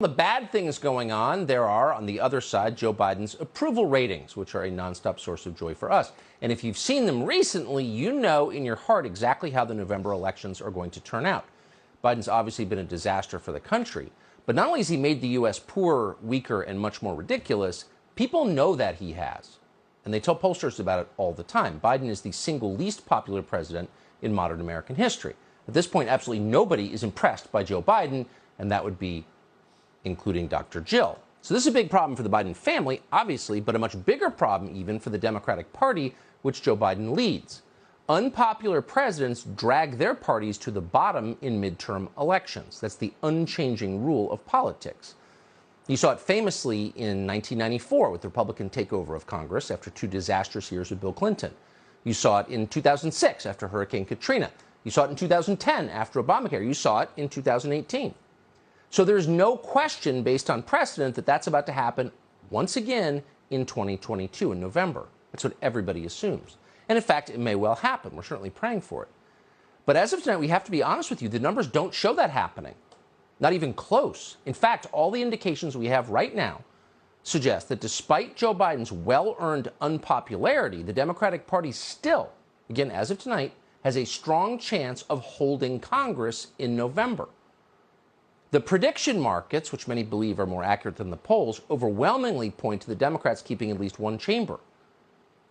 The bad things going on, there are, on the other side, Joe Biden's approval ratings, which are a nonstop source of joy for us. And if you've seen them recently, you know in your heart exactly how the November elections are going to turn out. Biden's obviously been a disaster for the country. But not only has he made the U.S. poorer, weaker, and much more ridiculous, people know that he has. And they tell pollsters about it all the time. Biden is the single least popular president in modern American history. At this point, absolutely nobody is impressed by Joe Biden, and that would be including Dr. Jill. So this is a big problem for the Biden family, obviously, but a much bigger problem even for the Democratic Party, which Joe Biden leads. Unpopular presidents drag their parties to the bottom in midterm elections. That's the unchanging rule of politics. You saw it famously in 1994 with the Republican takeover of Congress after 2 disastrous years with Bill Clinton. You saw it in 2006 after Hurricane Katrina. You saw it in 2010 after Obamacare. You saw it in 2018. So there's no question based on precedent that that's about to happen once again in 2022 in November. That's what everybody assumes. And in fact, it may well happen. We're certainly praying for it. But as of tonight, we have to be honest with you. The numbers don't show that happening. Not even close. In fact, all the indications we have right now suggest that despite Joe Biden's well-earned unpopularity, the Democratic Party still, again, as of tonight, has a strong chance of holding Congress in November. The prediction markets, which many believe are more accurate than the polls, overwhelmingly point to the Democrats keeping at least one chamber.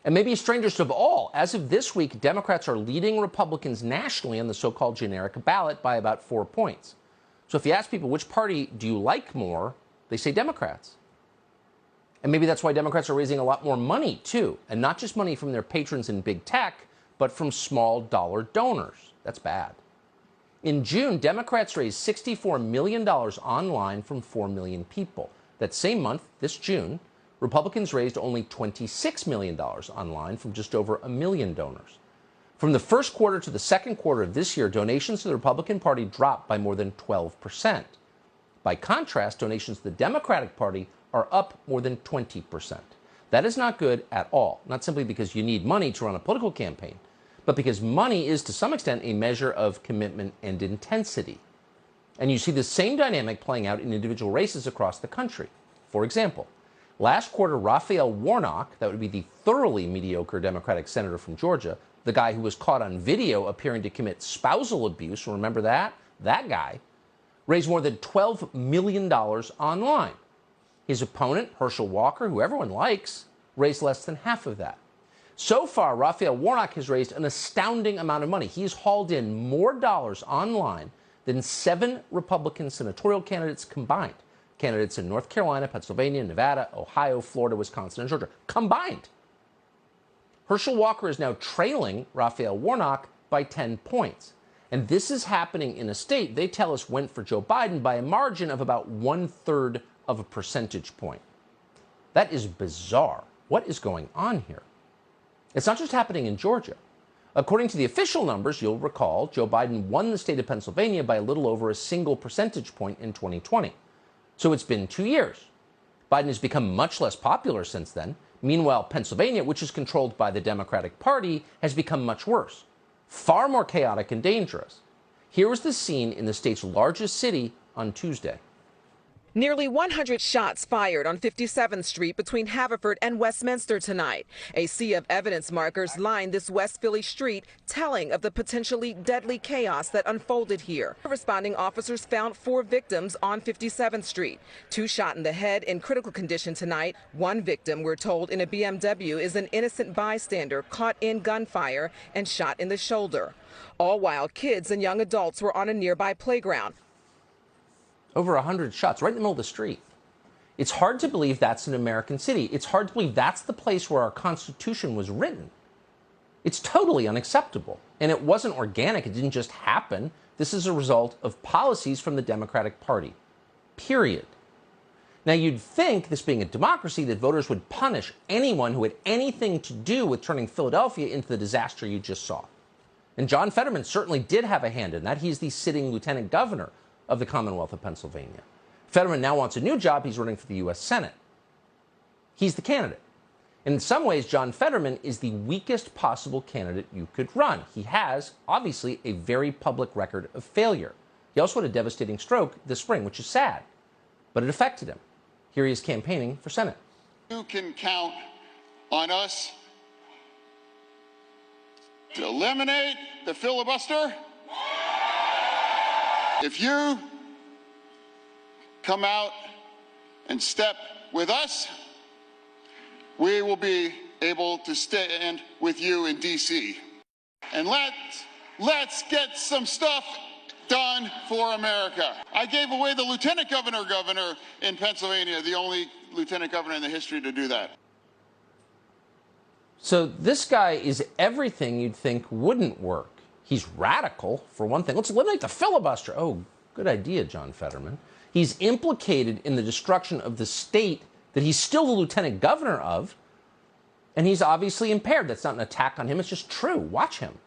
And maybe strangest of all, as of this week, Democrats are leading Republicans nationally on the so-called generic ballot by about 4 points. So if you ask people which party do you like more, they say Democrats. And maybe that's why Democrats are raising a lot more money, too. And not just money from their patrons in big tech, but from small dollar donors. That's bad. In June, Democrats raised $64 million online from 4 million people. That same month, this June, Republicans raised only $26 million online from just over 1 million donors. From the first quarter to the second quarter of this year, donations to the Republican Party dropped by more than 12%. By contrast, donations to the Democratic Party are up more than 20%. That is not good at all, not simply because you need money to run a political campaign, but because money is, to some extent, a measure of commitment and intensity. And you see the same dynamic playing out in individual races across the country. For example, last quarter, Raphael Warnock, that would be the thoroughly mediocre Democratic senator from Georgia, the guy who was caught on video appearing to commit spousal abuse, remember that? That guy, raised more than $12 million online. His opponent, Herschel Walker, who everyone likes, raised less than half of that. So far, Raphael Warnock has raised an astounding amount of money. He's hauled in more dollars online than 7 Republican senatorial candidates combined. Candidates in North Carolina, Pennsylvania, Nevada, Ohio, Florida, Wisconsin, and Georgia, combined. Herschel Walker is now trailing Raphael Warnock by 10 points. And this is happening in a state they tell us went for Joe Biden by a margin of about 1/3 of a percentage point. That is bizarre. What is going on here? It's not just happening in Georgia. According to the official numbers, you'll recall, Joe Biden won the state of Pennsylvania by a little over a single percentage point in 2020. So it's been 2 years. Biden has become much less popular since then. Meanwhile, Pennsylvania, which is controlled by the Democratic Party, has become much worse, far more chaotic and dangerous. Here was the scene in the state's largest city on Tuesday. Nearly 100 shots fired on 57th Street between Haverford and Westminster tonight. A sea of evidence markers line this West Philly street, telling of the potentially deadly chaos that unfolded here. Responding officers found 4 victims on 57th Street. 2 shot in the head in critical condition tonight. 1 victim, we're told, in a BMW is an innocent bystander caught in gunfire and shot in the shoulder. All while kids and young adults were on a nearby playground. Over 100 shots right in the middle of the street. It's hard to believe that's an American city. It's hard to believe that's the place where our Constitution was written. It's totally unacceptable. And it wasn't organic. It didn't just happen. This is a result of policies from the Democratic Party. Period. Now, you'd think, this being a democracy, that voters would punish anyone who had anything to do with turning Philadelphia into the disaster you just saw. And John Fetterman certainly did have a hand in that. He's the sitting lieutenant governor of the Commonwealth of Pennsylvania. Fetterman now wants a new job. He's running for the U.S. Senate. He's the candidate. And in some ways, John Fetterman is the weakest possible candidate you could run. He has, obviously, a very public record of failure. He also had a devastating stroke this spring, which is sad. but it affected him. Here he is campaigning for Senate. You can count on us to eliminate the filibuster. If you come out and step with us, we will be able to stand with you in D.C. And let's get some stuff done for America. I gave away the lieutenant governor in Pennsylvania, the only lieutenant governor in the history to do that. So this guy is everything you'd think wouldn't work. He's radical, for one thing. Let's eliminate the filibuster. Oh, good idea, John Fetterman. He's implicated in the destruction of the state that he's still the lieutenant governor of, and he's obviously impaired. That's not an attack on him. It's just true. Watch him.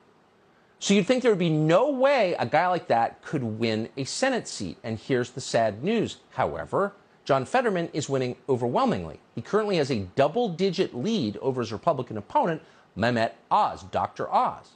So you'd think there would be no way a guy like that could win a Senate seat. And here's the sad news. However, John Fetterman is winning overwhelmingly. He currently has a double-digit lead over his Republican opponent, Mehmet Oz, Dr. Oz.